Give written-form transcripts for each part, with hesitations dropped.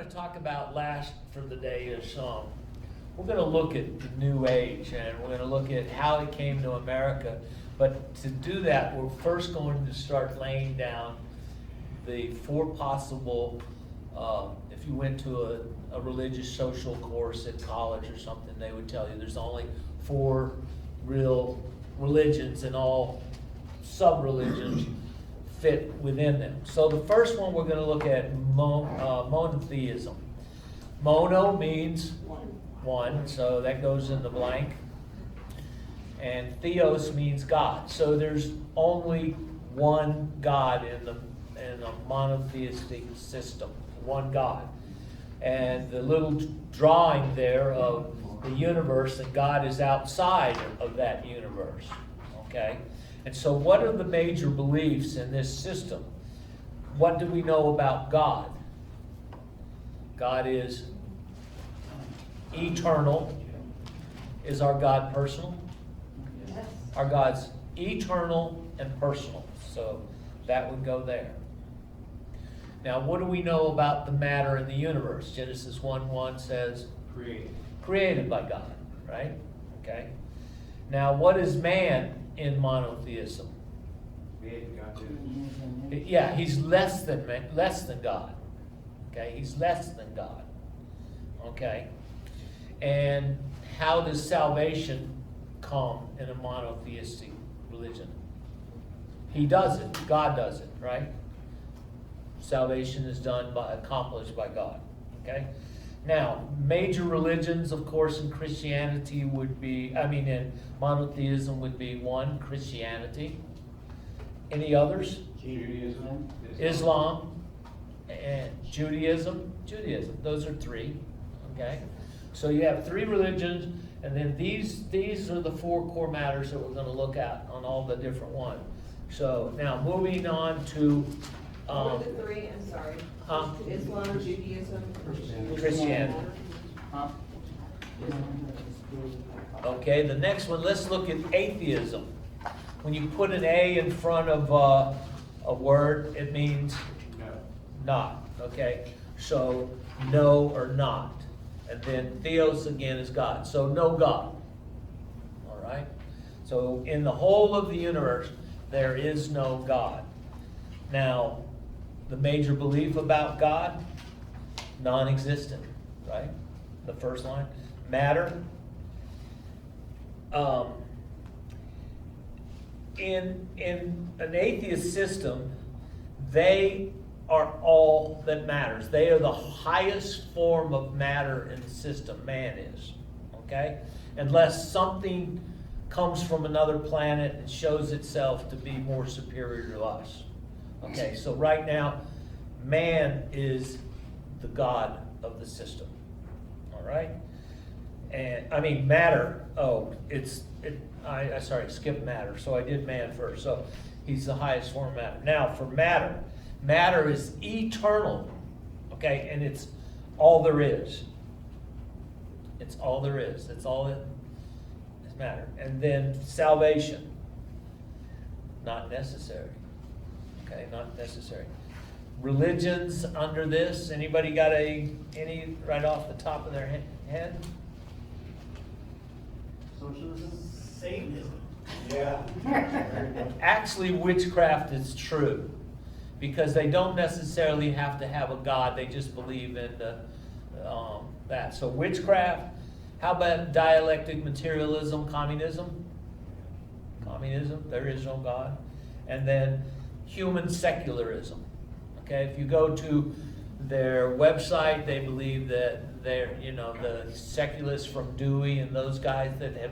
to talk about last for the day is we're going to look at the New Age, and we're going to look at how it came to America. But to do that, we're first going to start laying down the four possible, if you went to a religious social course at college or something, they would tell you there's only four real religions, and all sub-religions fit within them. So the first one we're going to look at monotheism. Mono means one, so that goes in the blank. And theos means God. So there's only one God in a monotheistic system, one God. And the little drawing there of the universe, and God is outside of that universe. Okay? And so what are the major beliefs in this system? What do we know about God? God is eternal. Is our God personal? Yes. Our God's eternal and personal. So that would go there. Now, what do we know about the matter in the universe? Genesis 1:1 says, created by God, right? Okay. Now, what is man in monotheism? Created God too. Yeah, he's less than man, less than God. Okay, he's less than God. Okay. And how does salvation come in a monotheistic religion? He does it. God does it, right? Salvation is accomplished by God. Okay? Now, major religions, of course, in Christianity in monotheism would be one, Christianity. Any others? Judaism. Islam and Judaism. Those are three. Okay? So you have three religions, and then these are the four core matters that we're going to look at on all the different ones. So now moving on to What are the three? I'm sorry. Islam, Judaism, Christianity. Okay, the next one, let's look at atheism. When you put an A in front of a word, it means No. not. Okay, so no or not. And then theos again is God. So no God. All right? So in the whole of the universe, there is no God. Now, the major belief about God, non-existent, right? The first line. Matter. In an atheist system, they are all that matters. They are the highest form of matter in the system, man is. Okay? Unless something comes from another planet and shows itself to be more superior to us. Okay, so right now, man is the God of the system. All right? And matter. I skipped matter. So I did man first. So he's the highest form of matter. Now for matter. Matter is eternal. Okay, and it's all there is. It's all there is. That's all it is matter. And then salvation. Not necessary. Okay, not necessary. Religions under this. Anybody got any right off the top of their head? Socialism? Satanism. Yeah. Actually, witchcraft is true, because they don't necessarily have to have a God. They just believe in that. So witchcraft. How about dialectic materialism, communism? Communism, there is no God. And then human secularism. Okay, if you go to their website, they believe that they're, the secularists from Dewey and those guys that have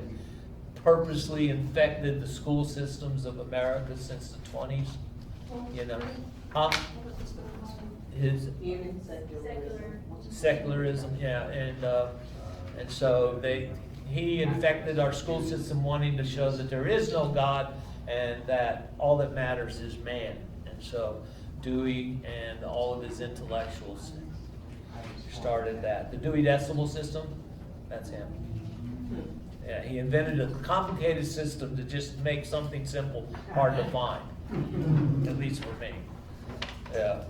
purposely infected the school systems of America since the 20s. His human secularism. secularism, yeah, and so he infected our school system, wanting to show that there is no God and that all that matters is man. And so Dewey and all of his intellectuals started that. The Dewey Decimal System, that's him. Yeah, he invented a complicated system to just make something simple hard to find, at least for me. Yeah.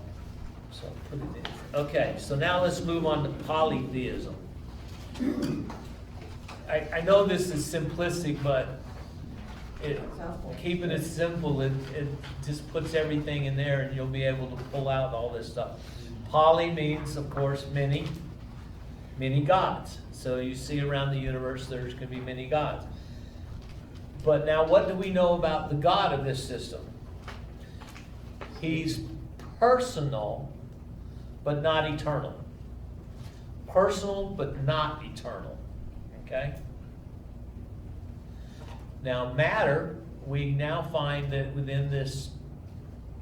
So put it in. Okay, so now let's move on to polytheism. I know this is simplistic, but keeping it simple, it just puts everything in there and you'll be able to pull out all this stuff. Poly means, of course, many gods. So you see around the universe there's going to be many gods. But now what do we know about the God of this system? He's personal, but not eternal. Personal, but not eternal. Okay? Now, matter, we now find that within this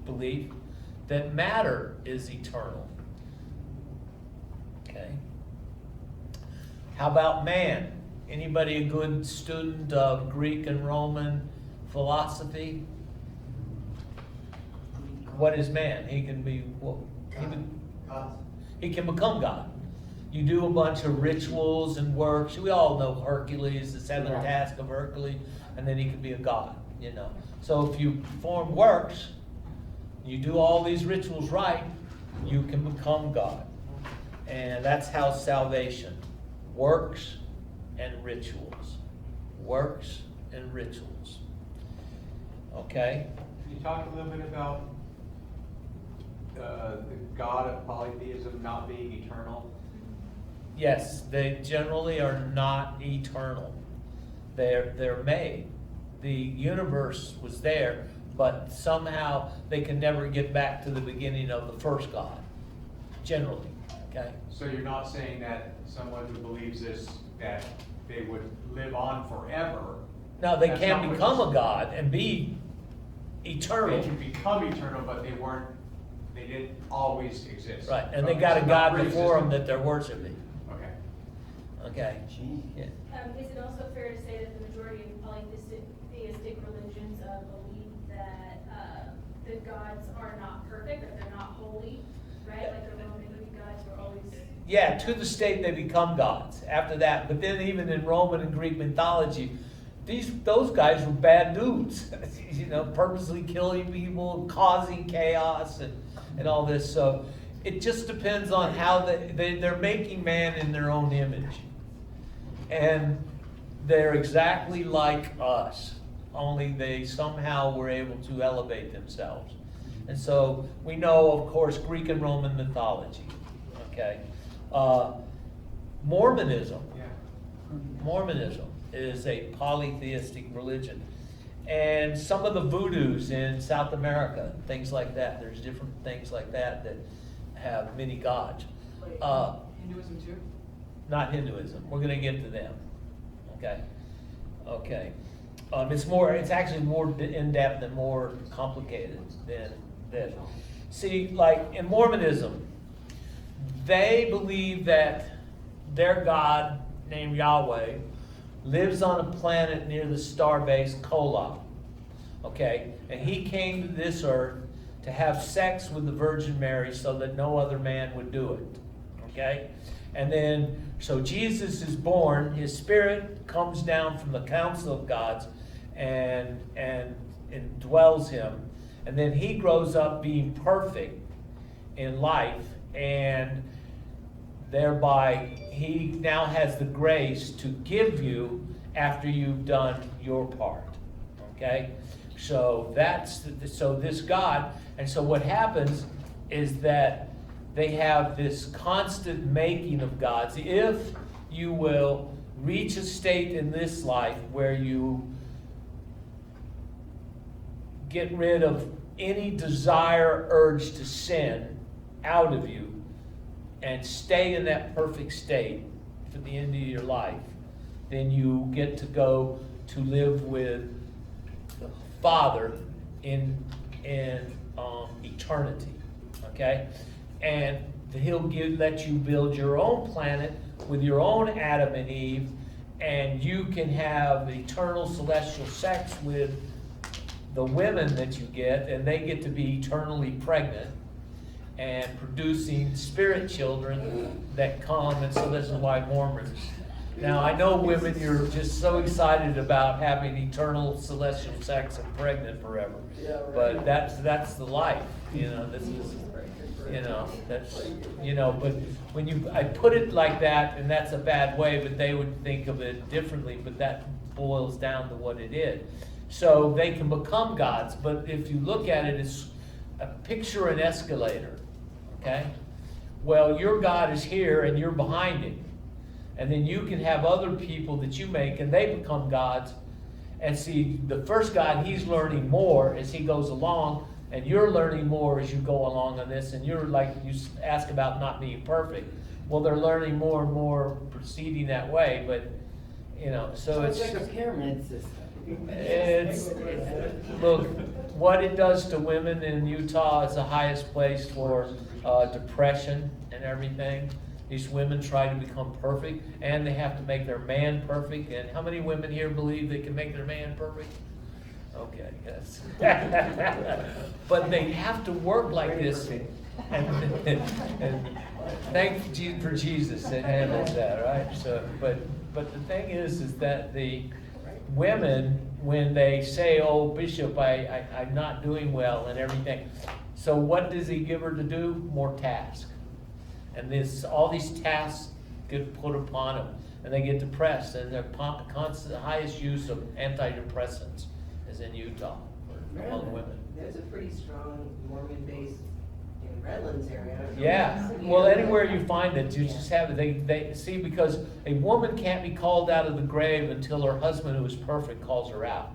belief, that matter is eternal. Okay? How about man? Anybody a good student of Greek and Roman philosophy? What is man? He can be, well, he can become God. You do a bunch of rituals and works. We all know Hercules, the seventh task of Hercules, and then he can be a god, you know. So if you perform works, you do all these rituals right, you can become God. And that's how salvation works and rituals. Works and rituals. Okay? Can you talk a little bit about the God of polytheism not being eternal? Yes, they generally are not eternal. They're made. The universe was there, but somehow they can never get back to the beginning of the first God. Generally, okay? So you're not saying that someone who believes this, that they would live on forever? Now, they That's can not what become you're- a God and be eternal. They can become eternal, but they didn't always exist. Right, and they Okay, got a so God not before them pre-existing. that they're worshiping. Okay. Okay? Yeah. Is it also fair to say that the majority of polytheistic religions believe that the gods are not perfect, that they're not holy, right? Like the Roman Greek gods were always... Yeah, to the state they become gods after that. But then even in Roman and Greek mythology, those guys were bad dudes. You know, purposely killing people, causing chaos and all this. So it just depends on how they're making man in their own image. And they're exactly like us, only they somehow were able to elevate themselves. And so we know, of course, Greek and Roman mythology. Okay? Mormonism. Yeah. Mormonism is a polytheistic religion. And some of the voodoos in South America, things like that, there's different things like that that have many gods. Hinduism too? Not Hinduism. We're going to get to them. Okay? Okay. It's actually more in-depth and more complicated than this. See, like in Mormonism, they believe that their God, named Yahweh, lives on a planet near the starbase Kolob. Okay? And he came to this earth to have sex with the Virgin Mary so that no other man would do it. Okay? And then, so Jesus is born, his spirit comes down from the council of gods and indwells him. And then he grows up being perfect in life, and thereby he now has the grace to give you after you've done your part. Okay? So so this God, and so what happens is that they have this constant making of gods. If you will reach a state in this life where you get rid of any desire, urge to sin out of you, and stay in that perfect state for the end of your life, then you get to go to live with the Father in eternity. Okay? And he'll let you build your own planet with your own Adam and Eve, and you can have eternal celestial sex with the women that you get, and they get to be eternally pregnant and producing spirit children that come. And so this is why Mormons. Now I know women, you're just so excited about having eternal celestial sex and pregnant forever. But that's the life. You know, this is You know, that's, you know, but when I put it like that, and that's a bad way, but they would think of it differently, but that boils down to what it is. So they can become gods, but if you look at it, it's a picture an escalator, okay? Well, your God is here and you're behind him. And then you can have other people that you make and they become gods. And see, the first God, he's learning more as he goes along, and you're learning more as you go along on this, and you're like, you ask about not being perfect. Well, they're learning more and more proceeding that way, but, you know, so it's like a pyramid system. it's, look, what it does to women in Utah is the highest place for depression and everything. These women try to become perfect, and they have to make their man perfect. And how many women here believe they can make their man perfect? Okay, yes. But they have to work like this, and thank for Jesus that handles that, right? So, but the thing is that the women, when they say, "Oh, Bishop, I'm not doing well," and everything, so what does he give her to do? More tasks. And all these tasks get put upon them, and they get depressed, and their constant highest use of antidepressants is in Utah among women. There's a pretty strong Mormon base in Redlands area. I don't know Yeah, if it's well, here. anywhere you find it, you just have it. They see, because a woman can't be called out of the grave until her husband, who is perfect, calls her out.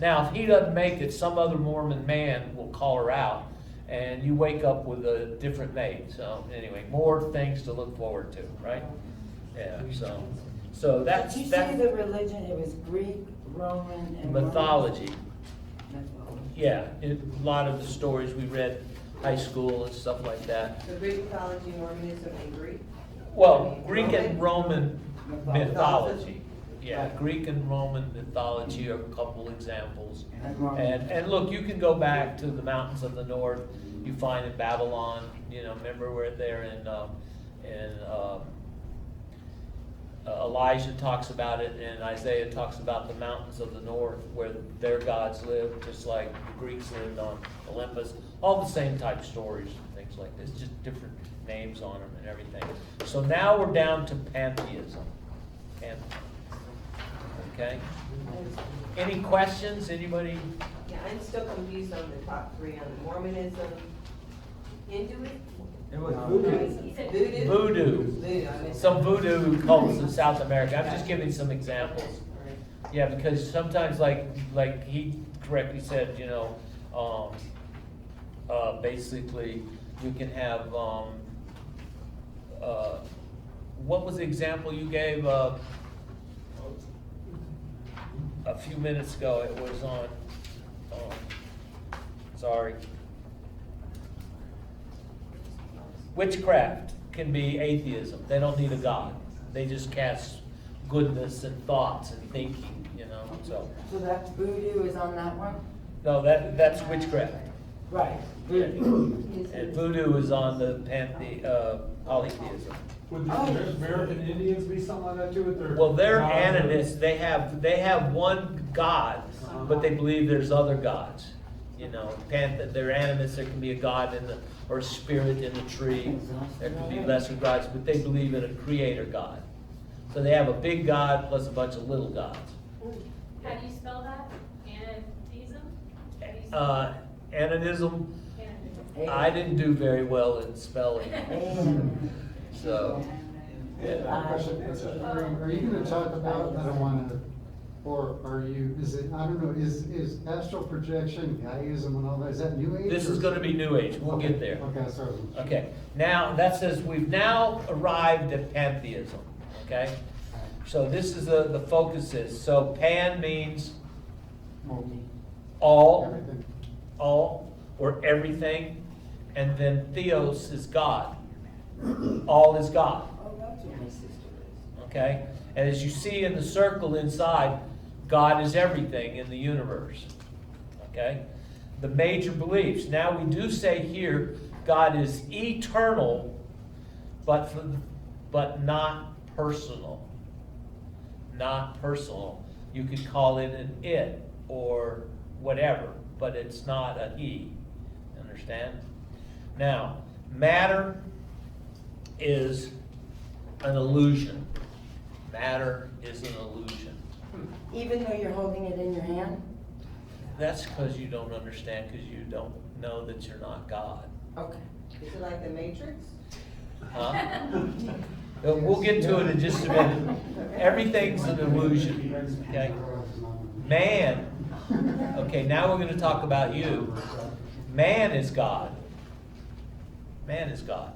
Now, if he doesn't make it, some other Mormon man will call her out, and you wake up with a different mate. So anyway, more things to look forward to, right? Yeah, so that's, Did you say the religion, it was Greek, Roman, and mythology. Mythology. Yeah, a lot of the stories we read high school and stuff like that. The Greek mythology, Mormonism, and Greek. Well, Greek and Roman mythology. Yeah, Greek and Roman mythology are a couple examples. And look, you can go back to the mountains of the north. You find in Babylon, you know, remember we're there in Elijah talks about it, and Isaiah talks about the mountains of the north where their gods live, just like the Greeks lived on Olympus. All the same type stories and things like this, just different names on them and everything. So now we're down to pantheism. Okay? Any questions? Anybody? Yeah, I'm still confused on the top three on Mormonism, Hinduism, It was voodoo. He said Voodoo. Voodoo. Voodoo, I missed Some that. voodoo cults in South America. I'm just giving some examples. Alright. Yeah, because sometimes, like he correctly said, you know, basically you can have, what was the example you gave a few minutes ago? It was on, sorry. Witchcraft can be atheism. They don't need a god. They just cast goodness and thoughts and thinking, you know, so. So that voodoo is on that one? No, that's witchcraft. Right, voodoo. And voodoo is on the polytheism. Would the American Indians be something like that too with their? Well, they're gods or- animists. They have one god, but they believe there's other gods. You know, they're animists. There can be a god or a spirit in the tree. There can be lesser gods, but they believe in a creator god. So they have a big god plus a bunch of little gods. How do you spell that? Anatheism? How do you spell Animism, Anatheism. I didn't do very well in spelling, so. Are you gonna talk about, I don't wanna, or are you, is it, I don't know, is astral projection, Gaiaism and all that, is that New Age? This is gonna be New Age, we'll get there. Okay, sorry. Okay, now, that says we've now arrived at pantheism, okay? So this is the focus is, so pan means all, Everything. or everything, and then theos is God. All is God, Oh, that's what my sister is. okay? And as you see in the circle inside, God is everything in the universe, okay? The major beliefs. Now we do say here, God is eternal, but not personal. Not personal. You could call it an it or whatever, but it's not a he. Understand? Now, Matter is an illusion. Matter is an illusion. Even though you're holding it in your hand? That's because you don't understand, because you don't know that you're not God. Okay. Is it like the Matrix? Huh? We'll get to it in just a minute. Everything's an illusion, okay? Man, okay, now we're gonna talk about you. Man is God. Man is God.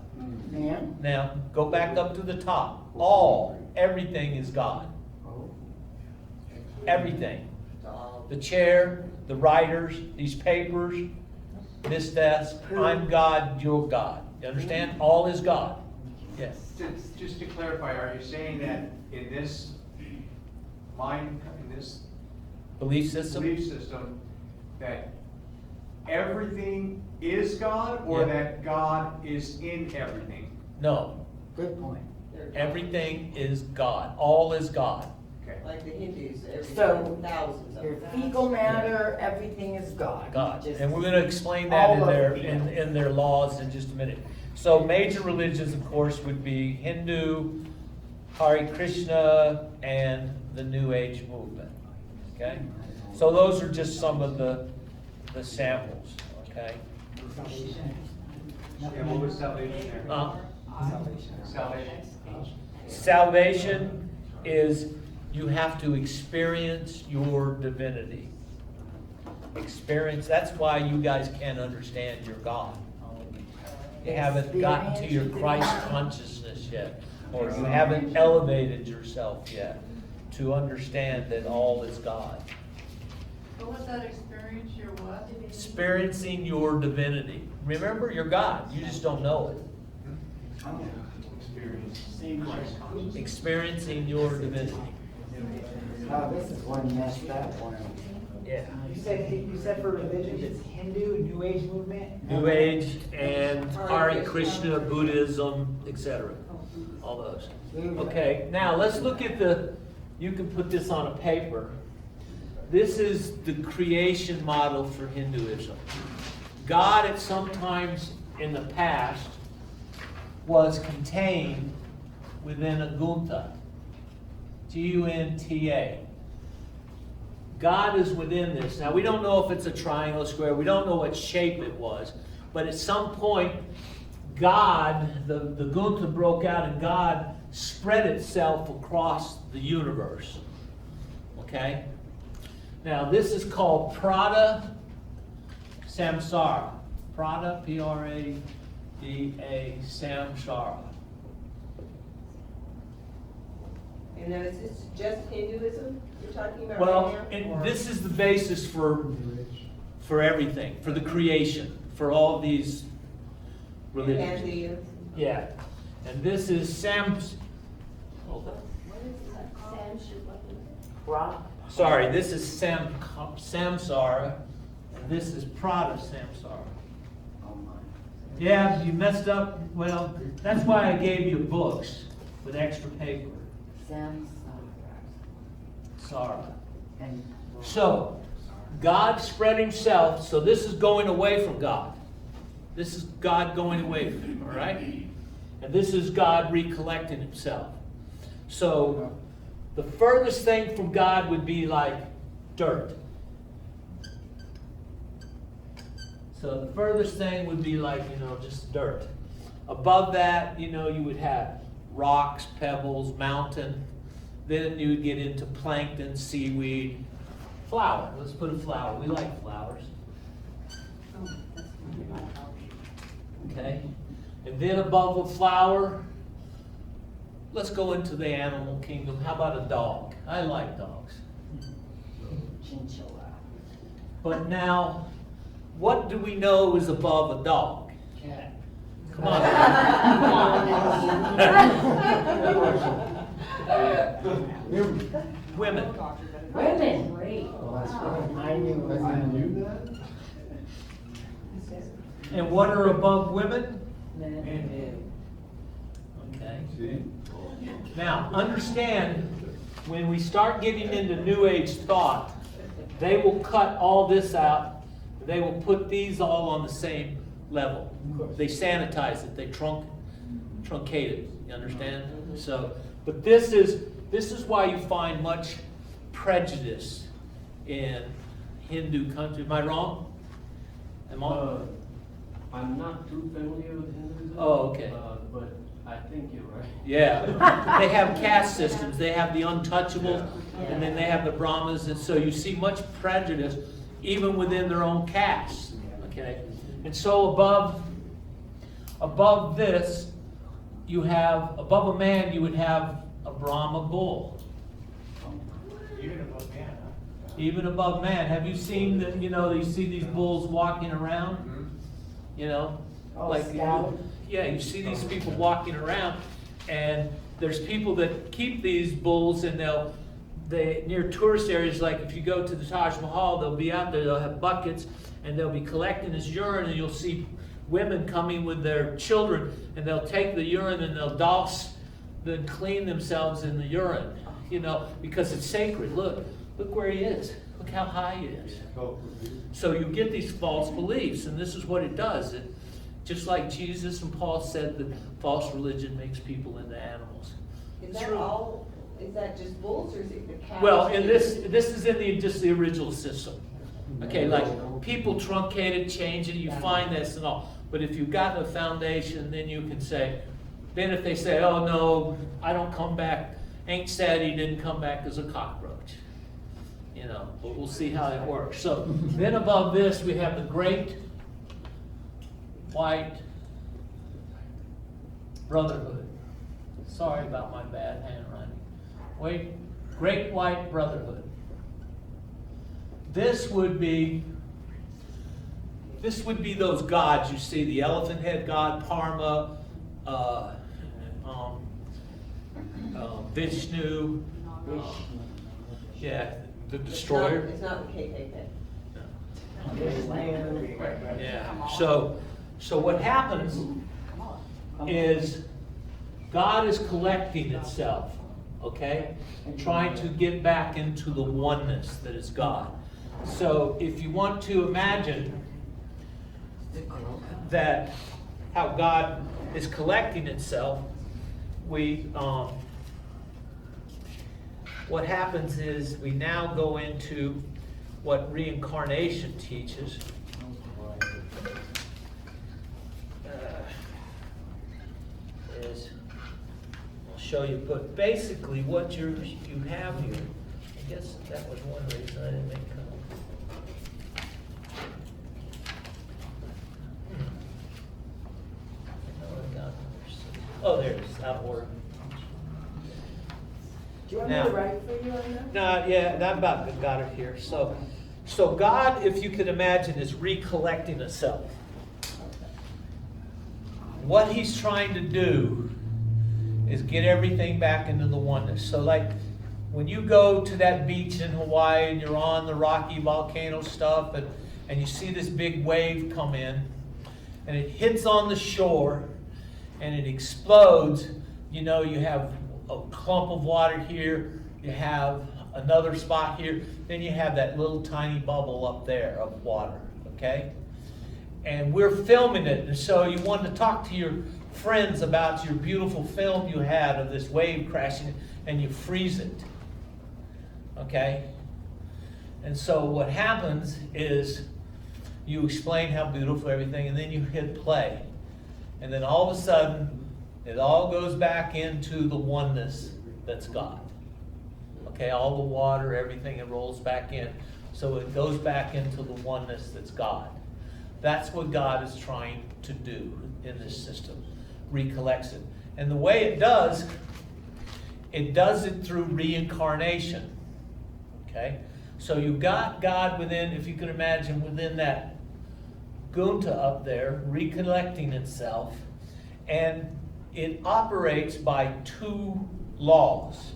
Man? Now, go back up to the top. Everything is God. Everything. The chair, the writers, these papers, this desk, I'm God, you're God. You understand? All is God. Yes. Just to clarify, are you saying that in this Belief system? belief system, that everything is God, or Yeah. that God is in everything? No. Good point. Everything is God. All is God. Okay. Like the Hindus, So, thousands of your them. fecal matter, everything is God. God. Just And we're gonna explain that in all of their, it. in their laws in just a minute. So major religions, of course, would be Hindu, Hare Krishna, and the New Age movement, okay? So those are just some of the samples, okay? Yeah, what was salvation there? Salvation. Salvation is you have to experience your divinity. Experience, that's why you guys can't understand your God. You haven't gotten to your Christ consciousness yet, or you haven't elevated yourself yet to understand that all is God. What was that experience, your what? Experiencing your divinity. Remember, you're God, you just don't know it. Experience. Experiencing your divinity. Oh, this is one messed up one. Yeah. You said for religions, it's Hindu, New Age movement? New Age and Hare Krishna, Buddhism, etc. All those. Okay, now let's look at you can put this on a paper. This is the creation model for Hinduism. God at some times in the past was contained within a gunta. G-U-N-T-A. God is within this. Now, we don't know if it's a triangle, a square. We don't know what shape it was. But at some point, God, the gunta broke out and God spread itself across the universe. Okay? Now, this is called Prada Samsara. Prada, P-R-A-D-A, Samsara. And then is this just Hinduism you're talking about Well, right now? and or- this is the basis for everything, for the creation, for all these religions. And the, Yeah, and this is hold on. Sorry, this is Samsara, and this is Prada Samsara. Yeah, you messed up, well, that's why I gave you books with extra paper. Sara. And So, God spread himself, so this is going away from God. This is God going away from him, all right? And this is God recollecting himself. So, the furthest thing from God would be like dirt. So the furthest thing would be like, just dirt. Above that, you would have rocks, pebbles, mountain. Then you would get into plankton, seaweed, flower. Let's put a flower. We like flowers. Okay? And then above a flower, let's go into the animal kingdom. How about a dog? I like dogs. chinchilla. But now, what do we know is above a dog? Cat. Come on. Women. Women. Well, that's right. I knew. I knew that? And what are above women? Men. Okay. See? Now, understand, when we start getting into New Age thought, they will cut all this out. They will put these all on the same level. They sanitize it, they truncate it, you understand? So, but this is why you find much prejudice in Hindu country. Am I wrong? Am I? I'm not too familiar with Hinduism. Oh, okay. But I think you're right. Yeah, they have caste systems. They have the untouchables, and then they have the Brahmins, and so you see much prejudice even within their own caste. Okay, and so above this, you have above a man you would have a Brahma bull. Even above man, huh? Even above man. Have you seen the, you see these bulls walking around? You know, Oh, like scout. yeah, you see these people walking around, and there's people that keep these bulls, and they near tourist areas. Like if you go to the Taj Mahal, they'll be out there. They'll have buckets, and they'll be collecting this urine, and you'll see women coming with their children, and they'll take the urine and they'll then clean themselves in the urine. Because it's sacred. Look where he is. Look how high he is. So you get these false beliefs, and this is what it does. Just like Jesus and Paul said that false religion makes people into animals. Is that just bulls or is it the cows? Well, in this is in just the original system. Okay, like people truncate it, change it, you find this and all. But if you've got a foundation, then you can say, then if they say, oh no, I don't come back, ain't said he didn't come back as a cockroach. But we'll see how it works. So then above this we have the great white brotherhood. Sorry about my bad handwriting. Great white brotherhood. This would be those gods you see, the elephant head god, Parma, Vishnu, yeah, the destroyer. It's not the KKK. Yeah. So what happens is God is collecting itself, okay? Trying to get back into the oneness that is God. So if you want to imagine that how God is collecting itself, what happens is we now go into what reincarnation teaches. I'll show you, but basically what you have here, I guess that was one reason I didn't make oh, there it is, out of order. Do you want me to write for you on that? No, yeah, I about got it here. So God, if you could imagine, is recollecting itself. What he's trying to do is get everything back into the oneness. So like when you go to that beach in Hawaii and you're on the rocky volcano stuff and you see this big wave come in and it hits on the shore and it explodes, you have a clump of water here, you have another spot here, then you have that little tiny bubble up there of water, okay? And we're filming it, and so you want to talk to your friends about your beautiful film you had of this wave crashing, and you freeze it, okay? And so what happens is you explain how beautiful everything, and then you hit play. And then all of a sudden, it all goes back into the oneness that's God. Okay, all the water, everything, it rolls back in. So it goes back into the oneness that's God. That's what God is trying to do in this system. Recollects it. And the way it does it through reincarnation. Okay? So you've got God within, if you can imagine, within that gunta up there, recollecting itself. And it operates by two laws.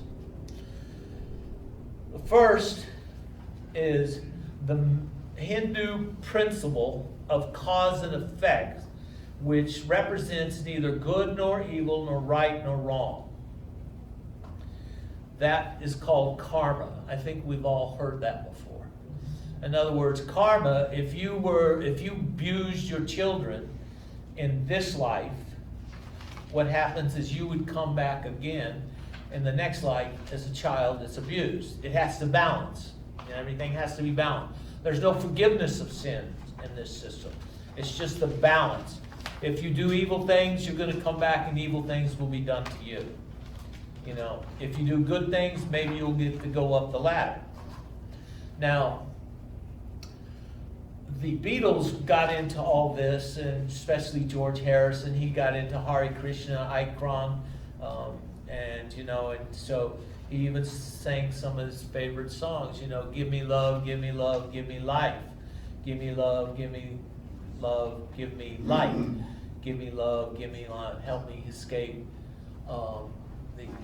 The first is the Hindu principle of cause and effect, which represents neither good nor evil, nor right nor wrong. That is called karma. I think we've all heard that before. In other words, karma, if you abused your children in this life, what happens is you would come back again in the next life as a child that's abused. It has to balance. And everything has to be balanced. There's no forgiveness of sins in this system. It's just the balance. If you do evil things, you're going to come back and evil things will be done to you. You know, if you do good things, maybe you'll get to go up the ladder. Now, the Beatles got into all this, and especially George Harrison. He got into Hare Krishna, Ikram, and you know, and so he even sang some of his favorite songs. You know, give me love, give me love, give me life, give me love, give me love, give me life, give me love, give me life, help me escape.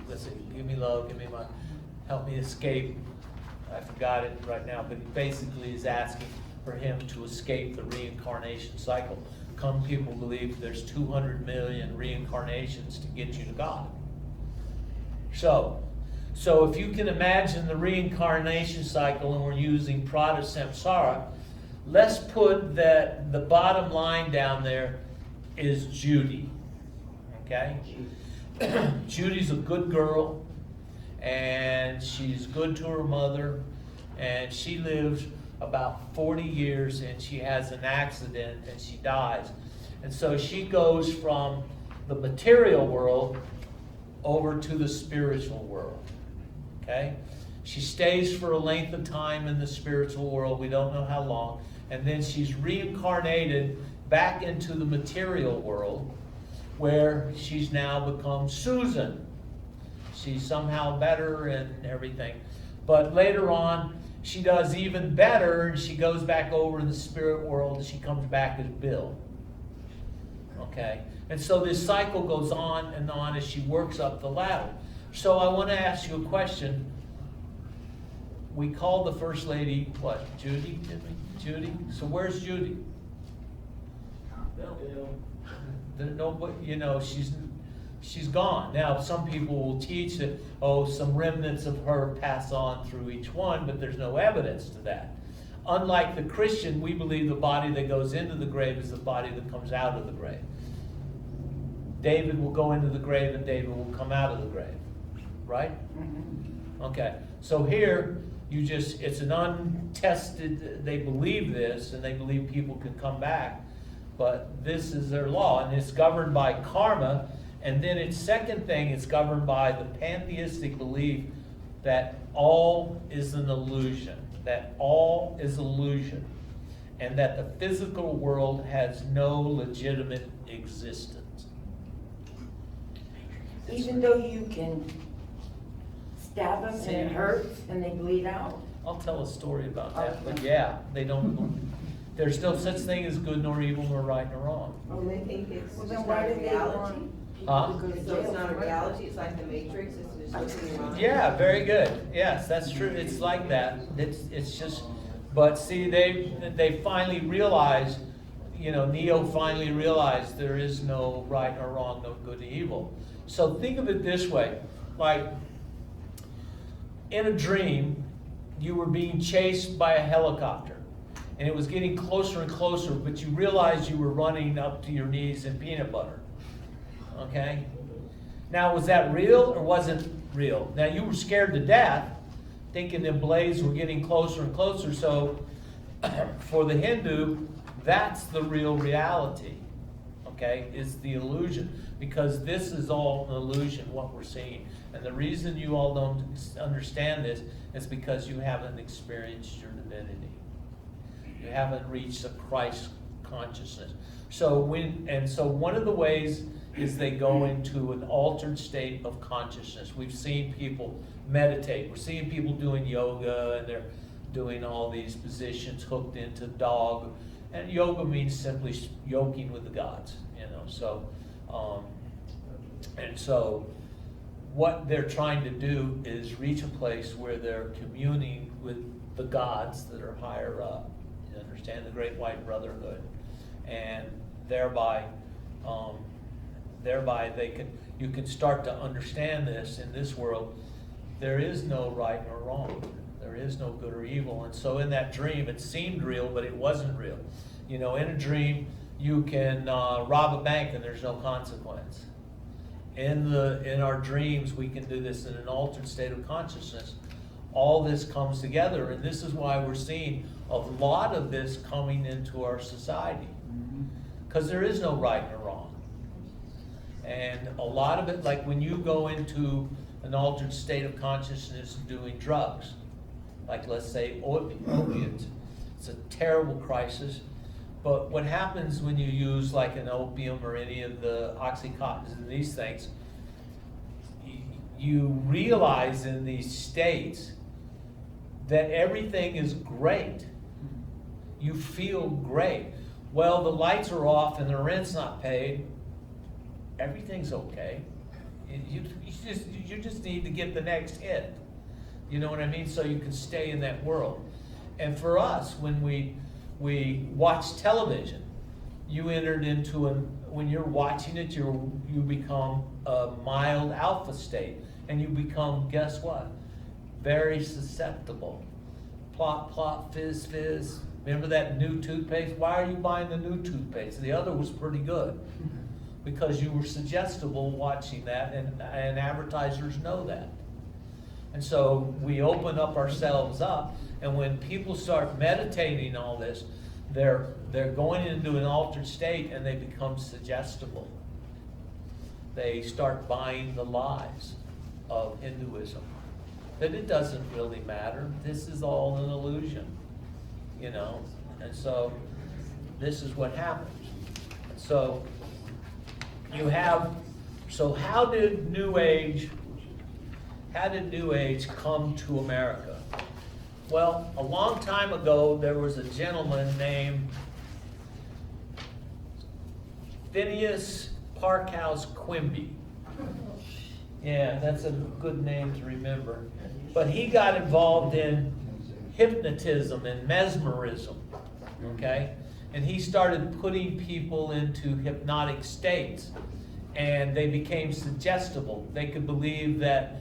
Let's see, give me love, give me life, help me escape. I forgot it right now, but he basically is asking for him to escape the reincarnation cycle. Some people believe there's 200 million reincarnations to get you to God. So if you can imagine the reincarnation cycle, and we're using Prada Samsara, let's put that the bottom line down there is Judy. Okay? Judy's a good girl, and she's good to her mother, and she lives about 40 years, and she has an accident and she dies. And so she goes from the material world over to the spiritual world. Okay? She stays for a length of time in the spiritual world, we don't know how long, and then she's reincarnated back into the material world, where she's now become Susan. She's somehow better and everything. But later on, she does even better, and she goes back over in the spirit world, and she comes back as Bill. Okay? And so this cycle goes on and on as she works up the ladder. So I want to ask you a question. We called the First Lady, what, Judy, did we? Judy? So where's Judy? Nobody, you know, she's gone. Now, some people will teach that, some remnants of her pass on through each one, but there's no evidence to that. Unlike the Christian, we believe the body that goes into the grave is the body that comes out of the grave. David will go into the grave and David will come out of the grave. Right? Okay. So here, it's an untested, they believe this, and they believe people can come back, but this is their law, and it's governed by karma. And then its second thing, it's governed by the pantheistic belief that all is an illusion, and that the physical world has no legitimate existence. Even though you can stab them and it hurts and they bleed out? I'll tell a story about that, but yeah, they don't, there's no such thing as good nor evil nor right nor wrong. Well, they think it's Well, just then why not a do they reality. want Huh? people to go to So it's jail not a for reality, it's like the Matrix, it's just looking around. Yeah, very good. Yes, that's true. It's like that. It's just, but see, they finally realized, Neo finally realized there is no right or wrong, no good or evil. So think of it this way, like in a dream, you were being chased by a helicopter, and it was getting closer and closer, but you realized you were running up to your knees in peanut butter. Okay? Now, was that real or wasn't real? Now, you were scared to death, thinking the blades were getting closer and closer. So, for the Hindu, that's the real reality. Okay? It's the illusion. Because this is all an illusion, what we're seeing. And the reason you all don't understand this is because you haven't experienced your divinity. You haven't reached a Christ consciousness. So one of the ways is they go into an altered state of consciousness. We've seen people meditate. We're seeing people doing yoga, and they're doing all these positions hooked into dog. And yoga means simply yoking with the gods, So what they're trying to do is reach a place where they're communing with the gods that are higher up. You understand, the Great White Brotherhood, and thereby you can start to understand this in this world. There is no right nor wrong. There is no good or evil. And so in that dream, it seemed real, but it wasn't real. In a dream, You can rob a bank and there's no consequence. In our dreams, we can do this in an altered state of consciousness. All this comes together, and this is why we're seeing a lot of this coming into our society. Because there is no right or wrong. And a lot of it, like when you go into an altered state of consciousness doing drugs, like let's say opiates, it's a terrible crisis. But what happens when you use like an opium or any of the Oxycontins and these things, you realize in these states that everything is great. You feel great. Well, the lights are off and the rent's not paid. Everything's okay. You just need to get the next hit. You know what I mean? So you can stay in that world. And for us, when we watch television, you entered into when you're watching it, you become a mild alpha state. And you become, guess what? Very susceptible. Plop, plop, fizz, fizz. Remember that new toothpaste? Why are you buying the new toothpaste? The other was pretty good. Because you were suggestible watching that, and advertisers know that. And so we open up ourselves up, and when people start meditating all this, they're going into an altered state and they become suggestible. They start buying the lies of Hinduism. That it doesn't really matter. This is all an illusion, you know. And so this is what happens. So how did New Age come to America? Well, a long time ago, there was a gentleman named Phineas Parkhouse Quimby. Yeah, that's a good name to remember. But he got involved in hypnotism and mesmerism, okay? And he started putting people into hypnotic states, and they became suggestible. They could believe that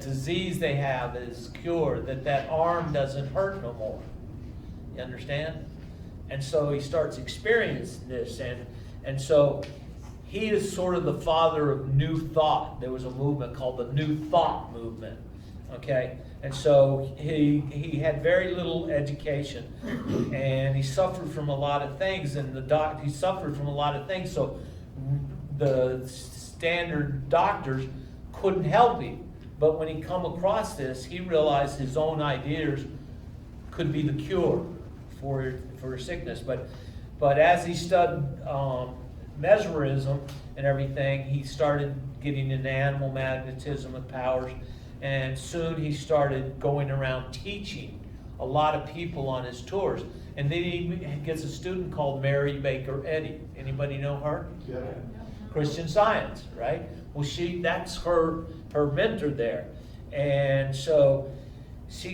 disease they have is cured, that arm doesn't hurt no more. You understand? And so he starts experiencing this, and so he is sort of the father of New Thought. There was a movement called the New Thought movement, okay? And so he had very little education, and he suffered from a lot of things, and he suffered from a lot of things, so the standard doctors couldn't help him. But when he come across this, he realized his own ideas could be the cure for sickness. But as he studied mesmerism and everything, he started getting into animal magnetism and powers, and soon he started going around teaching a lot of people on his tours. And then he gets a student called Mary Baker Eddy. Anybody know her? Yeah. Christian Science, right? Well, that's her mentor there. And so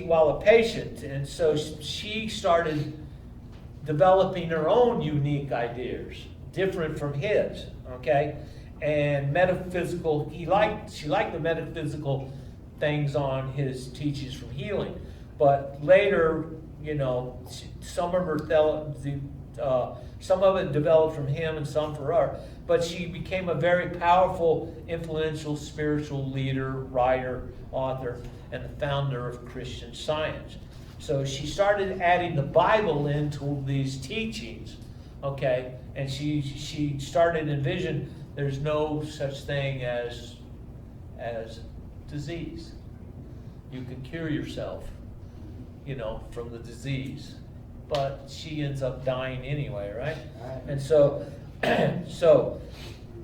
while a patient, and so she started developing her own unique ideas, different from his, okay? And metaphysical, she liked the metaphysical things on his teachings from healing. But later, you know, some of it developed from him and some for her. But she became a very powerful, influential spiritual leader, writer, author, and the founder of Christian Science. So she started adding the Bible into these teachings, okay? And she started to envision there's no such thing as disease. You can cure yourself, you know, from the disease. But she ends up dying anyway, right? And so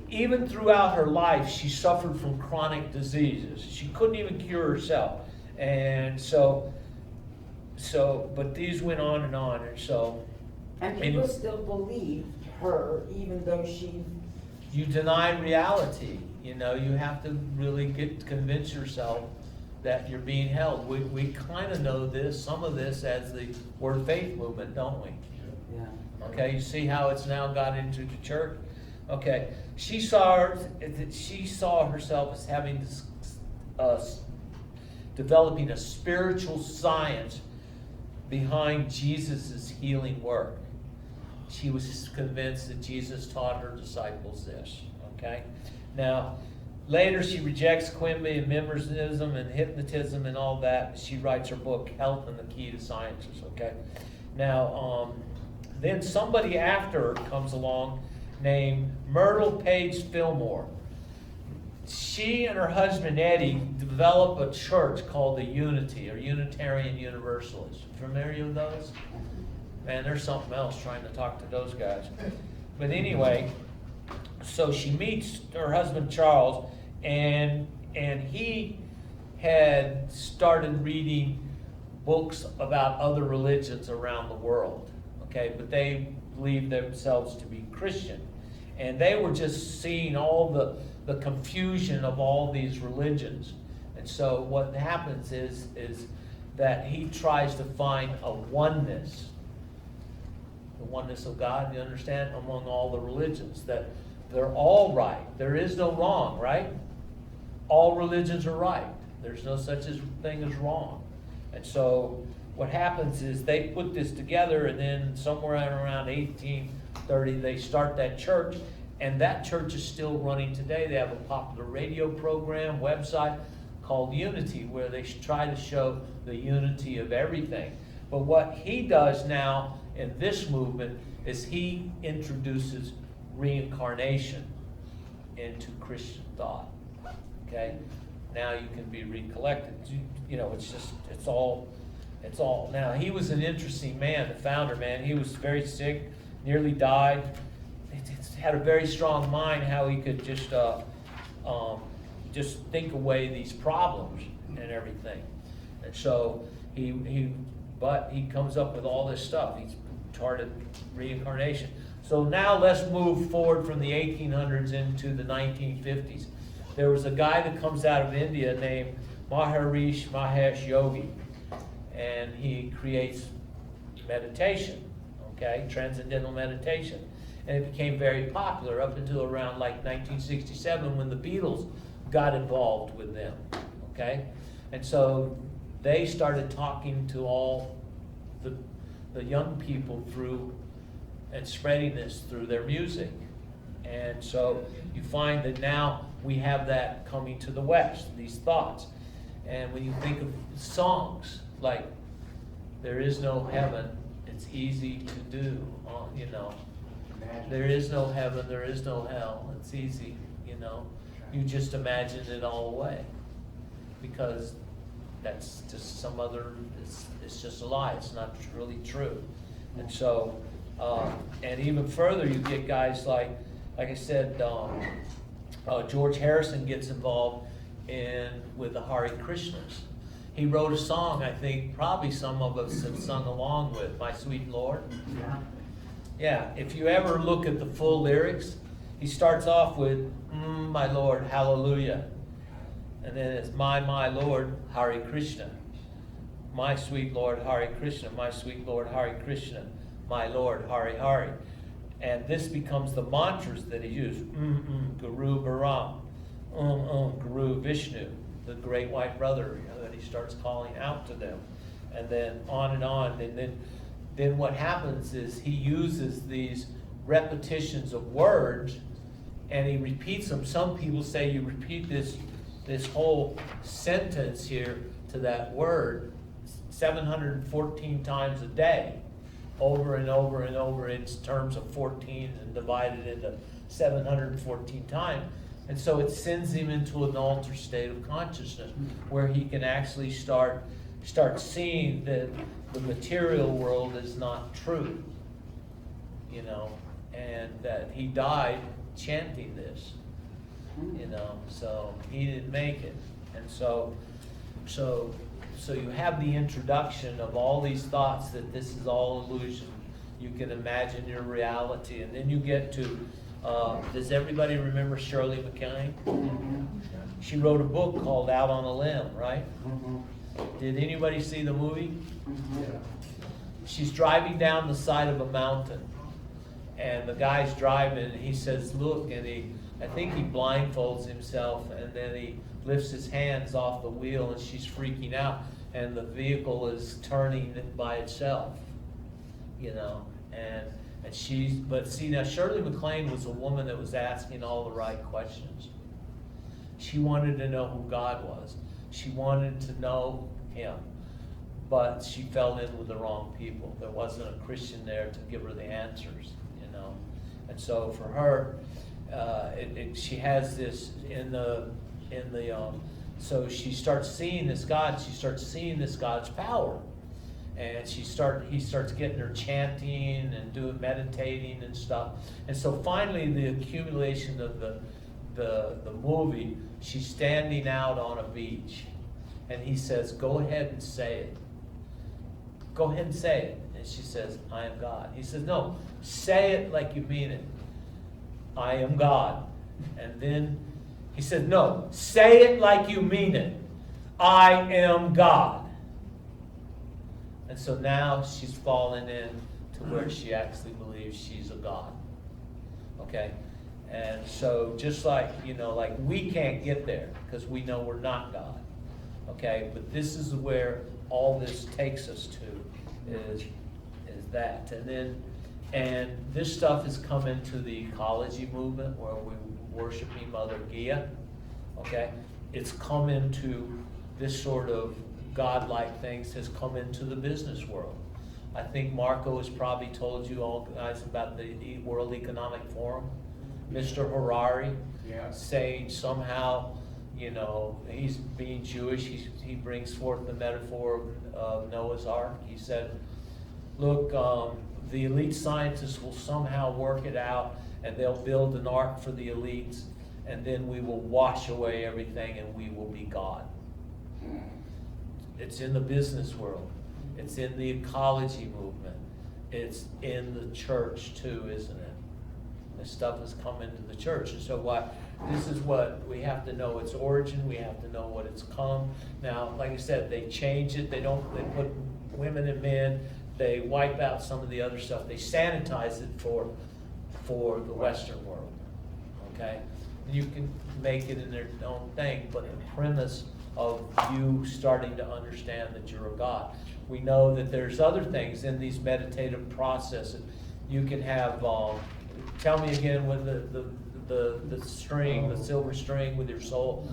even throughout her life, she suffered from chronic diseases. She couldn't even cure herself. And but these went on, and so. And people still believe her, even though she. You deny reality. You know, you have to really convince yourself that you're being held. We kind of know this, some of this, as the Word Faith movement, don't we? Yeah. Okay, you see how it's now got into the church? Okay, she saw herself as having this, developing a spiritual science behind Jesus' healing work. she was convinced that Jesus taught her disciples this, okay? Now, later she rejects Quimby and mesmerism and hypnotism and all that. She writes her book, Health and the Key to Sciences, okay? Now, then somebody after her comes along named Myrtle Page Fillmore. She and her husband Eddie develop a church called the Unity, or Unitarian Universalists. Familiar with those? Man, there's something else trying to talk to those guys. But anyway, so she meets her husband Charles, and he had started reading books about other religions around the world, okay? But they believed themselves to be Christian. And they were just seeing all the confusion of all these religions. And so what happens is that he tries to find a oneness, the oneness of God, you understand, among all the religions, that they're all right. There is no wrong, right? All religions are right. There's no such thing as wrong. And so what happens is they put this together, and then somewhere around 1830 they start that church, and that church is still running today. They have a popular radio program, website called Unity, where they try to show the unity of everything. But what he does now in this movement is he introduces reincarnation into Christian thought. Okay? Now you can be recollected. You know, it's all. Now, he was an interesting man, the founder, man. He was very sick, nearly died. He had a very strong mind how he could just think away these problems and everything. And so he comes up with all this stuff. He's charted reincarnation. So now let's move forward from the 1800s into the 1950s. There was a guy that comes out of India named Maharishi Mahesh Yogi, and he creates meditation, okay, transcendental meditation. And it became very popular up until around like 1967 when the Beatles got involved with them, okay? And so they started talking to all the young people through and spreading this through their music. And so you find that now we have that coming to the West, these thoughts. And when you think of songs like "There is no heaven, it's easy to do," you know. There is no heaven, there is no hell, it's easy, you know. You just imagine it all away. Because that's just some other, it's just a lie, it's not really true. And so, and even further, you get guys like I said, George Harrison gets involved with the Hare Krishnas. He wrote a song, I think probably some of us have sung along with, "My Sweet Lord." Yeah, if you ever look at the full lyrics, he starts off with, "My Lord, hallelujah." And then it's, my Lord, Hare Krishna. "My sweet Lord, Hare Krishna, my sweet Lord, Hare Krishna, my Lord, Hare Hare." And this becomes the mantras that he used. Guru Baram, Guru Vishnu, the great white brother, you know, that he starts calling out to them. And then on and on. And then what happens is he uses these repetitions of words and he repeats them. Some people say you repeat this whole sentence here to that word 714 times a day, over and over and over in terms of 14 and divided into 714 times. And so it sends him into an altered state of consciousness where he can actually start seeing that the material world is not true, you know, and that he died chanting this, you know, so he didn't make it. And so you have the introduction of all these thoughts that this is all illusion. You can imagine your reality, and then you get to, does everybody remember Shirley MacLaine? She wrote a book called Out on a Limb, right? Did anybody see the movie? She's driving down the side of a mountain, and the guy's driving, and he says, "Look," and I think he blindfolds himself, and then he lifts his hands off the wheel, and she's freaking out, and the vehicle is turning by itself, you know, and But see, now Shirley MacLaine was a woman that was asking all the right questions. She wanted to know who God was. She wanted to know Him. But she fell in with the wrong people. There wasn't a Christian there to give her the answers, you know. And so for her, she has this so she starts seeing this God. She starts seeing this God's power, and he starts getting her chanting and meditating and stuff. And so finally, the accumulation of the movie, she's standing out on a beach, and he says, "Go ahead and say it. Go ahead and say it." And she says, "I am God." He says, "No, say it like you mean it. I am God." And then he said, "No, say it like you mean it. I am God." And so now she's fallen in to where she actually believes she's a God. Okay? And so just like, like we can't get there because we know we're not God. Okay? But this is where all this takes us to, is that. And this stuff has come into the ecology movement where we're worshiping Mother Gaia. Okay? It's come into this sort of godlike things, has come into the business world. I think Marco has probably told you all guys about the World Economic Forum. Mr. Harari saying somehow, he's being Jewish, he brings forth the metaphor of Noah's Ark. He said, look, the elite scientists will somehow work it out, and they'll build an ark for the elites, and then we will wash away everything and we will be God. It's in the business world. It's in the ecology movement. It's in the church too, isn't it? This stuff has come into the church. And so this is what we have to know its origin. We have to know what it's come. Now, like I said, they change it. They put women and men. They wipe out some of the other stuff. They sanitize it for the Western world. Okay? You can make it in their own thing, but the premise of you starting to understand that you're a God. We know that there's other things in these meditative processes. You can have, tell me again, with the string, the silver string with your soul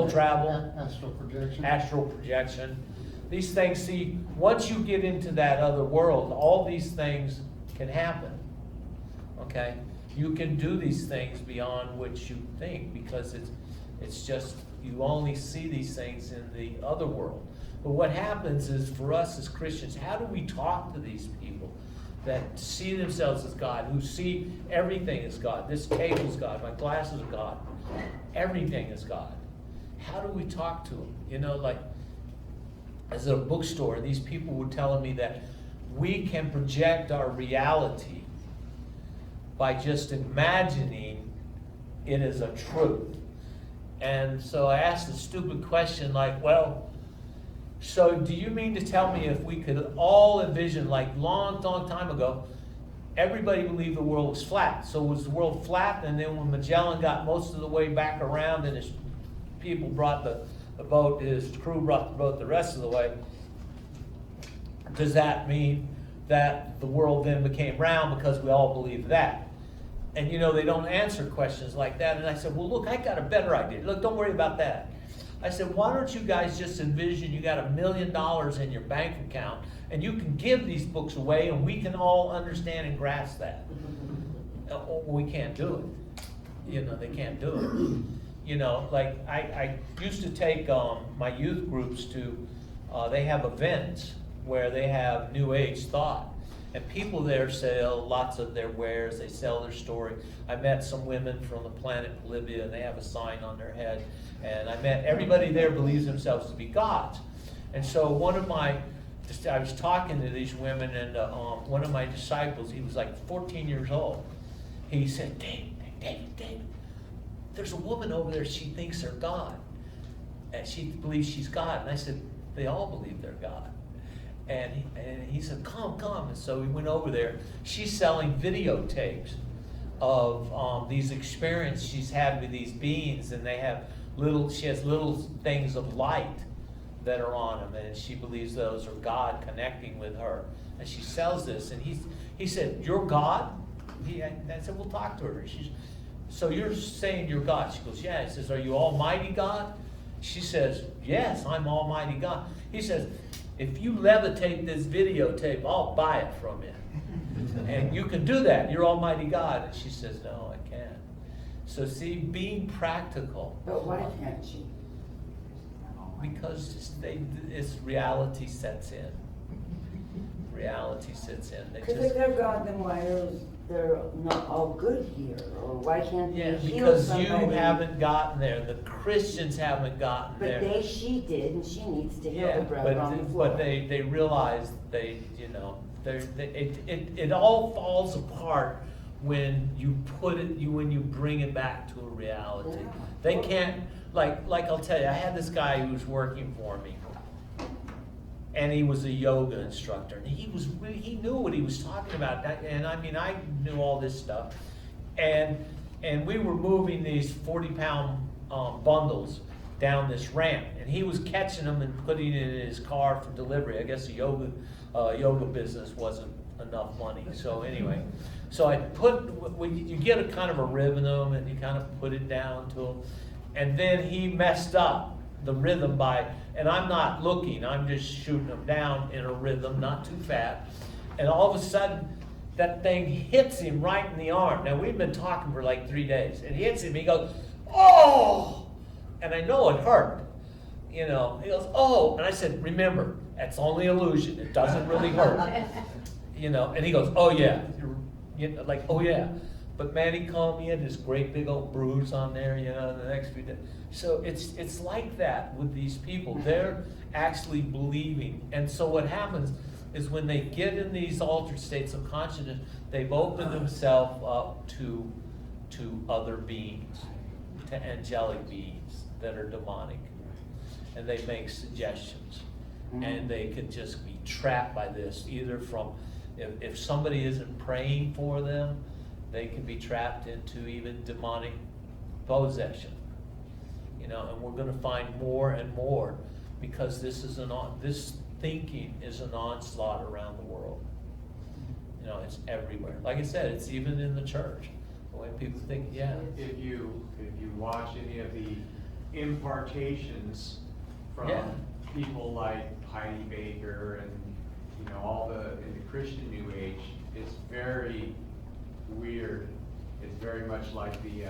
travel. Astral projection. Astral projection. These things, see, once you get into that other world, all these things can happen. Okay? You can do these things beyond what you think, because it's just, you only see these things in the other world. But what happens is, for us as Christians, how do we talk to these people that see themselves as God, who see everything as God? This table's God, my glasses are God, everything is God. How do we talk to them? Like, as a bookstore, these people were telling me that we can project our reality by just imagining it as a truth. And so I asked a stupid question like, well, so do you mean to tell me if we could all envision, like long time ago, everybody believed the world was flat. So was the world flat? And then when Magellan got most of the way back around and his people brought the boat, his crew brought the boat the rest of the way, does that mean that the world then became round because we all believe that? And they don't answer questions like that. And I said, well, look, I got a better idea. Look, don't worry about that. I said, why don't you guys just envision you got $1 million in your bank account, and you can give these books away, and we can all understand and grasp that. We can't do it. They can't do it. Like I used to take my youth groups to, they have events where they have New Age thought. And people there sell lots of their wares. They sell their story. I met some women from the planet Libya, and they have a sign on their head. And I met everybody there believes themselves to be gods. And so I was talking to these women, and one of my disciples, he was like 14 years old. He said, David, there's a woman over there. She thinks they're God, and she believes she's God. And I said, they all believe they're God. And he said, come. And so we went over there. She's selling videotapes of these experiences she's had with these beings, and she has little things of light that are on them, and she believes those are God connecting with her. And she sells this, and he said, you're God? I said, we'll talk to her. So you're saying you're God? She goes, yeah. He says, are you Almighty God? She says, yes, I'm Almighty God. He says, if you levitate this videotape, I'll buy it from you. And you can do that, you're Almighty God. And she says, no, I can't. So see, being practical. But why can't she? Because it's reality sets in. Reality sets in. They Because just, if they're God, then why are they're not all good here? Or why can't yeah, they heal because somebody? you haven't gotten there. The Christians haven't gotten But there. she did, and she needs to heal Yeah, the brother on the floor. but they realize it all falls apart when you when you bring it back to a reality. Yeah. They can't, like I'll tell you, I had this guy who was working for me, and he was a yoga instructor, and he knew what he was talking about. And I mean, I knew all this stuff, and we were moving these 40-pound bundles down this ramp, and he was catching them and putting it in his car for delivery. I guess the yoga business wasn't enough money. So anyway, so you get a kind of a rhythm, and you kind of put it down to him, and then he messed up the rhythm and I'm not looking, I'm just shooting him down in a rhythm, not too fast, and all of a sudden that thing hits him right in the arm. Now we've been talking for like 3 days. It hits him, he goes, oh! And I know it hurt. He goes, oh! And I said, remember, that's only illusion, it doesn't really hurt. And he goes, oh yeah. Like, oh yeah. But man, he called me, he had this great big old bruise on there, the next few days. So it's like that with these people. They're actually believing. And so what happens is when they get in these altered states of consciousness, they've opened themselves up to other beings, to angelic beings that are demonic. And they make suggestions. And they can just be trapped by this, either from, if somebody isn't praying for them, they can be trapped into even demonic possession. And we're going to find more and more, because this thinking is an onslaught around the world. It's everywhere. Like I said, it's even in the church. The way people think, yeah. If you watch any of the impartations from people like Heidi Baker and all in the Christian New Age, it's very weird. It's very much like the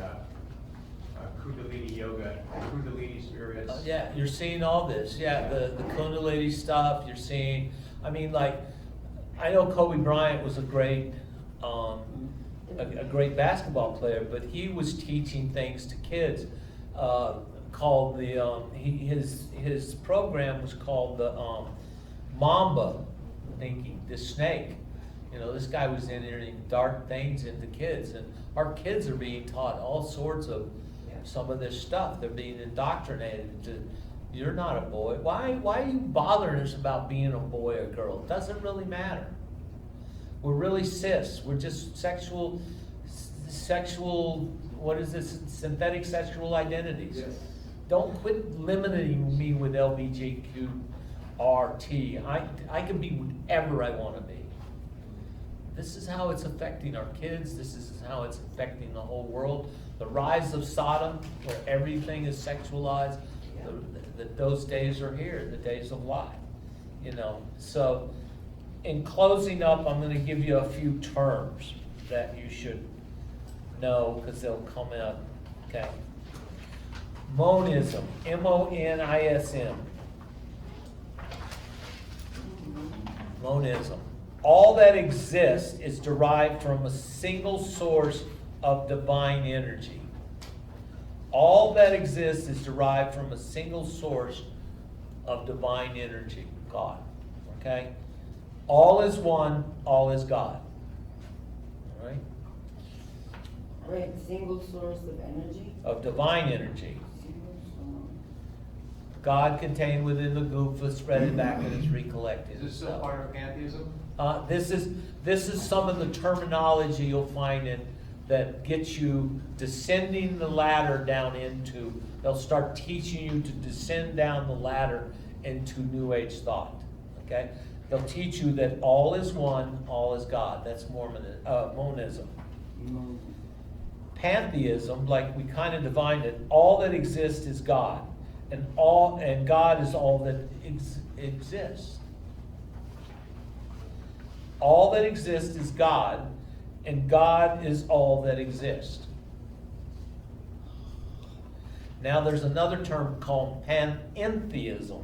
Kundalini yoga, Kundalini spirits. Yeah, you're seeing all this. Yeah, the Kundalini stuff. You're seeing. I mean, like, I know Kobe Bryant was a great basketball player, but he was teaching things to kids. Called his program was called the Mamba thinking, the snake. This guy was entering dark things into kids, and our kids are being taught all sorts of some of this stuff. They're being indoctrinated to, you're not a boy. Why are you bothering us about being a boy or girl? It doesn't really matter. We're really cis. We're just sexual, what is this, synthetic sexual identities. Yes. Don't quit limiting me with LBGQRT. I can be whatever I want to be. This is how it's affecting our kids. This is how it's affecting the whole world. The rise of Sodom, where everything is sexualized, those days are here, the days of life. So in closing up, I'm going to give you a few terms that you should know, because they'll come out. Okay. Monism, M-O-N-I-S-M. Monism. All that exists is derived from a single source of divine energy. All that exists is derived from a single source of divine energy, God. Okay? All is one, all is God. All right? Right, single source of energy? Of divine energy. Single source. God contained within the goof, let's spread it back and it's recollected. Is this still part of pantheism? This is some of the terminology you'll find in that gets you descending the ladder down into. They'll start teaching you to descend down the ladder into New Age thought. Okay, they'll teach you that all is one, all is God. That's monism. Pantheism, like we kind of defined it, all that exists is God, and God is all that exists. All that exists is God, and God is all that exists. Now there's another term called panentheism.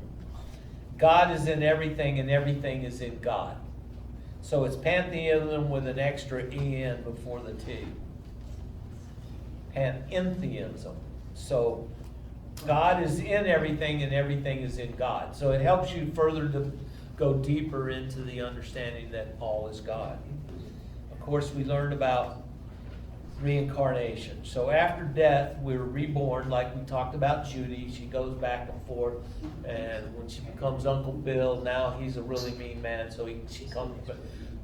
God is in everything, and everything is in God. So it's pantheism with an extra en before the T. Panentheism. So God is in everything, and everything is in God. So it helps you further to go deeper into the understanding that all is God. Of course, we learned about reincarnation. So after death, we're reborn, like we talked about Judy. She goes back and forth, and when she becomes Uncle Bill, now he's a really mean man, so she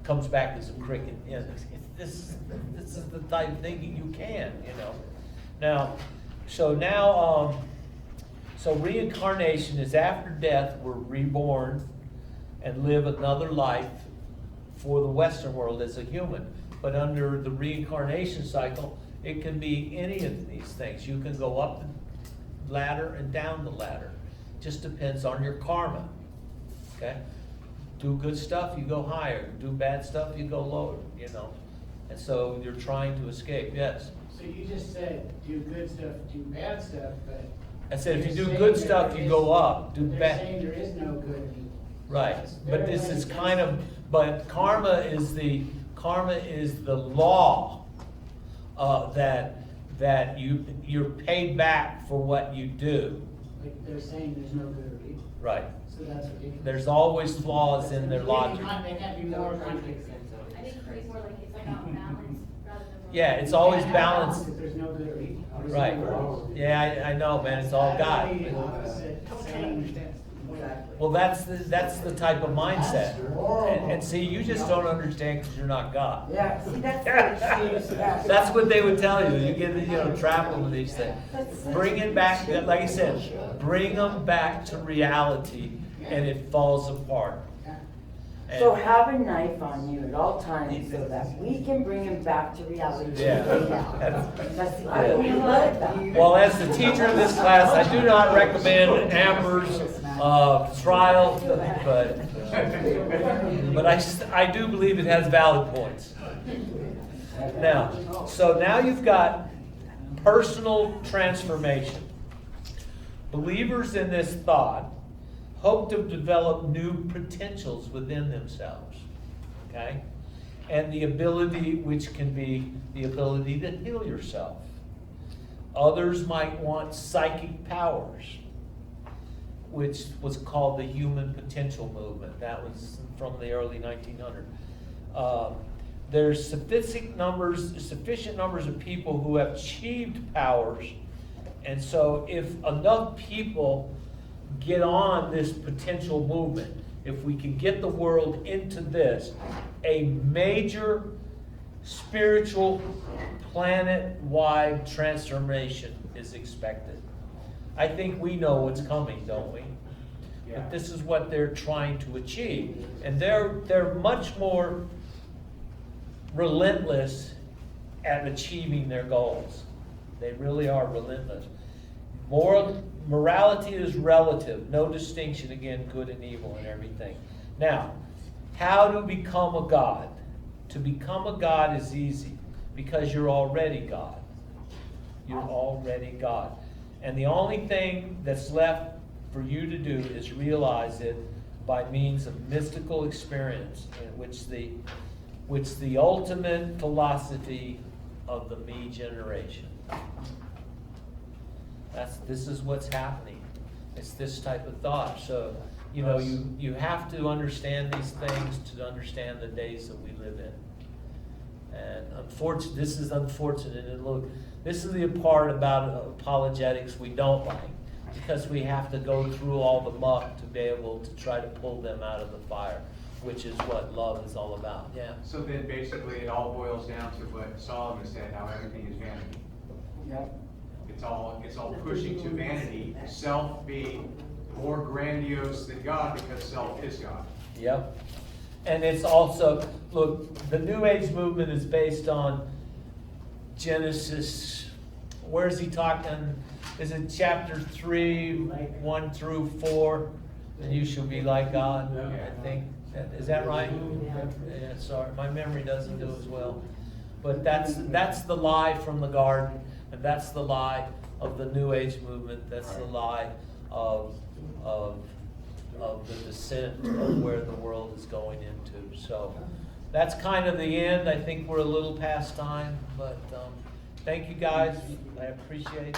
comes back as a cricket. You know, this is the type of thinking you can, you know. So reincarnation is after death, we're reborn and live another life for the Western world as a human. But under the reincarnation cycle, it can be any of these things. You can go up the ladder and down the ladder. Just depends on your karma. Okay? Do good stuff, you go higher. Do bad stuff, you go lower, you know. And so you're trying to escape, yes. So you just said, do good stuff, do bad stuff, but. I said if you you're do saying good that stuff, there you is- go up. Do They're bad. saying there is no good and evil. Right, That's but very this is much kind of, but karma is the law that you're paid back for what you do. Like they're saying there's no good or evil, Right. so that's ridiculous. There's always flaws in their logic. They can't be more contradictory. I think it's more like it's about balance rather than. Yeah, it's always You can't have balance balanced. if there's no good or evil. Right. Yeah, I know, man, it's all God. Totally opposite saying. Exactly. Well, that's the type of mindset. And see, you just don't understand because you're not God. Yeah, see, that's That's what they would tell you. You get, trap them with these things. Bring it back, like I said, bring them back to reality, and it falls apart. And- So have a knife on you at all times so that we can bring him back to reality. Yeah. That's, I love that. Well, as the teacher of this class, I do not recommend Amber's trial, but I do believe it has valid points. Now you've got personal transformation. Believers in this thought hope to develop new potentials within themselves, okay? And the ability, which can be the ability to heal yourself. Others might want psychic powers, which was called the human potential movement. That was from the early 1900s. There's sufficient numbers of people who have achieved powers, and so if enough people get on this potential movement, if we can get the world into this, a major spiritual planet-wide transformation is expected. I think we know what's coming, don't we? Yeah. But this is what they're trying to achieve. And they're much more relentless at achieving their goals. They really are relentless. Morality is relative, no distinction, again, good and evil and everything. Now, how to become a god? To become a god is easy because you're already God. You're already God. And the only thing that's left for you to do is realize it by means of mystical experience, in which the ultimate philosophy of the me generation. This is what's happening. It's this type of thought. So, you have to understand these things to understand the days that we live in. And this is unfortunate. And look, this is the part about apologetics we don't like, because we have to go through all the muck to be able to try to pull them out of the fire, which is what love is all about. Yeah. So then basically it all boils down to what Solomon said, how everything is vanity. Yep. It's all pushing to vanity, self being more grandiose than God because self is God. Yep. And it's also, look, the New Age movement is based on Genesis, where's he talking? Is it chapter 3, 1 through 4? And you shall be like God, I think. Is that right? Yeah, sorry, my memory doesn't do as well. But that's the lie from the garden, and that's the lie of the New Age movement. That's the lie of the descent of where the world is going into. So that's kind of the end. I think we're a little past time, but thank you guys. I appreciate it.